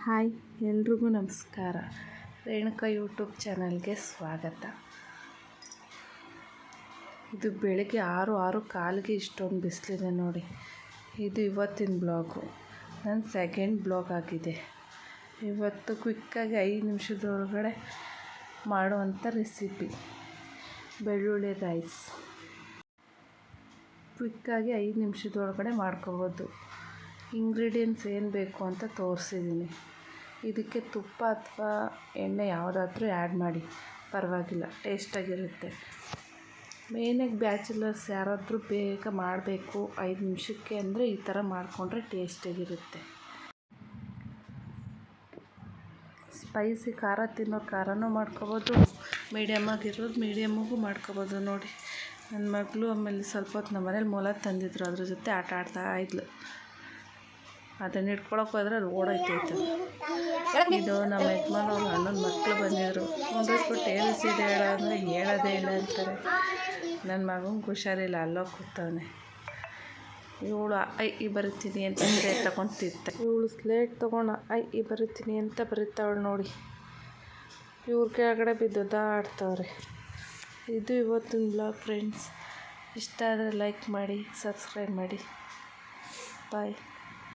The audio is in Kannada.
ಹಾಯ್, ಎಲ್ರಿಗೂ ನಮಸ್ಕಾರ. ರೇಣುಕಾ ಯೂಟ್ಯೂಬ್ ಚಾನಲ್ಗೆ ಸ್ವಾಗತ. ಇದು ಬೆಳಗ್ಗೆ 6:15ಗೆ ಇಷ್ಟೊಂದು ಬಿಸಿಲಿದೆ ನೋಡಿ. ಇದು ಇವತ್ತಿನ ಬ್ಲಾಗು, ನನ್ನ ಸೆಕೆಂಡ್ ಬ್ಲಾಗ್ ಆಗಿದೆ. ಇವತ್ತು ಕ್ವಿಕ್ಕಾಗಿ 5 ನಿಮಿಷದೊಳಗಡೆ ಮಾಡುವಂಥ ರೆಸಿಪಿ ಬೆಳ್ಳುಳ್ಳಿ ರೈಸ್. ಕ್ವಿಕ್ಕಾಗಿ 5 ನಿಮಿಷದೊಳಗಡೆ ಮಾಡ್ಕೋಬೋದು. ಇಂಗ್ರೀಡಿಯೆಂಟ್ಸ್ ಏನು ಬೇಕು ಅಂತ ತೋರಿಸಿದ್ದೀನಿ. ಇದಕ್ಕೆ ತುಪ್ಪ ಅಥವಾ ಎಣ್ಣೆ ಯಾವುದಾದ್ರೂ ಆ್ಯಡ್ ಮಾಡಿ, ಪರವಾಗಿಲ್ಲ, ಟೇಸ್ಟಾಗಿರುತ್ತೆ. ಮೇಯ್ನಾಗಿ ಬ್ಯಾಚುಲರ್ಸ್ ಯಾರಾದರೂ ಬೇಗ ಮಾಡಬೇಕು 5 ನಿಮಿಷಕ್ಕೆ ಅಂದರೆ ಈ ಥರ ಮಾಡಿಕೊಂಡ್ರೆ ಟೇಸ್ಟಾಗಿರುತ್ತೆ. ಸ್ಪೈಸಿ ಖಾರ ತಿನ್ನೋ ಖಾರನೂ ಮಾಡ್ಕೊಬೋದು, ಮೀಡಿಯಮ್ಮಾಗಿರೋದು ಮೀಡಿಯಮ್ಮಿಗೂ ಮಾಡ್ಕೊಬೋದು. ನೋಡಿ, ನನ್ನ ಮಗಳು ಆಮೇಲೆ ಸ್ವಲ್ಪ ಹೊತ್ತು ನಮ್ಮ ಮನೇಲಿ ಮೊಲ ತಂದಿದ್ರು, ಅದ್ರ ಜೊತೆ ಆಟ ಆಡ್ತಾ ಇದ್ಲು. ಅದನ್ನು ಹಿಡ್ಕೊಳಕ್ಕೆ ಹೋದ್ರೆ ಅದು ಓಡೋಯ್ತೈತೆ. ಇದು ನಮ್ಮ ಯಜಮಾನ್ ಅವ್ರ ಅಣ್ಣನ ಮಕ್ಕಳು ಬಂದಿದ್ದರು. ಕುಂಡಿಸ್ಬಿಟ್ಟು ABCD ಹೇಳೋ ಅಂದರೆ ಹೇಳೋದೇ ಇಲ್ಲ ಅಂತಾರೆ. ನನ್ನ ಮಗನಿಗೆ ಹುಷಾರಿಲ್ಲ, ಅಲ್ಲೋಗಿ ಕೂತವನೆ. ಇವಳು I ಬರಿತೀನಿ ಅಂತ ಸ್ಲೇಟ್ ತೊಗೊಂಡು ತಿಂತ. ಇವಳು ಸ್ಲೇಟ್ ತೊಗೊಂಡು I ಬರಿತೀನಿ ಅಂತ ಬರೀತಾವಳು ನೋಡಿ. ಇವ್ರ ಕೆಳಗಡೆ ಬಿದ್ದು ಆಡ್ತವ್ರೆ. ಇದು ಇವತ್ತಿನ ಬ್ಲಾಗ್ ಫ್ರೆಂಡ್ಸ್. ಇಷ್ಟ ಆದರೆ ಲೈಕ್ ಮಾಡಿ, ಸಬ್ಸ್ಕ್ರೈಬ್ ಮಾಡಿ. ಬಾಯ್.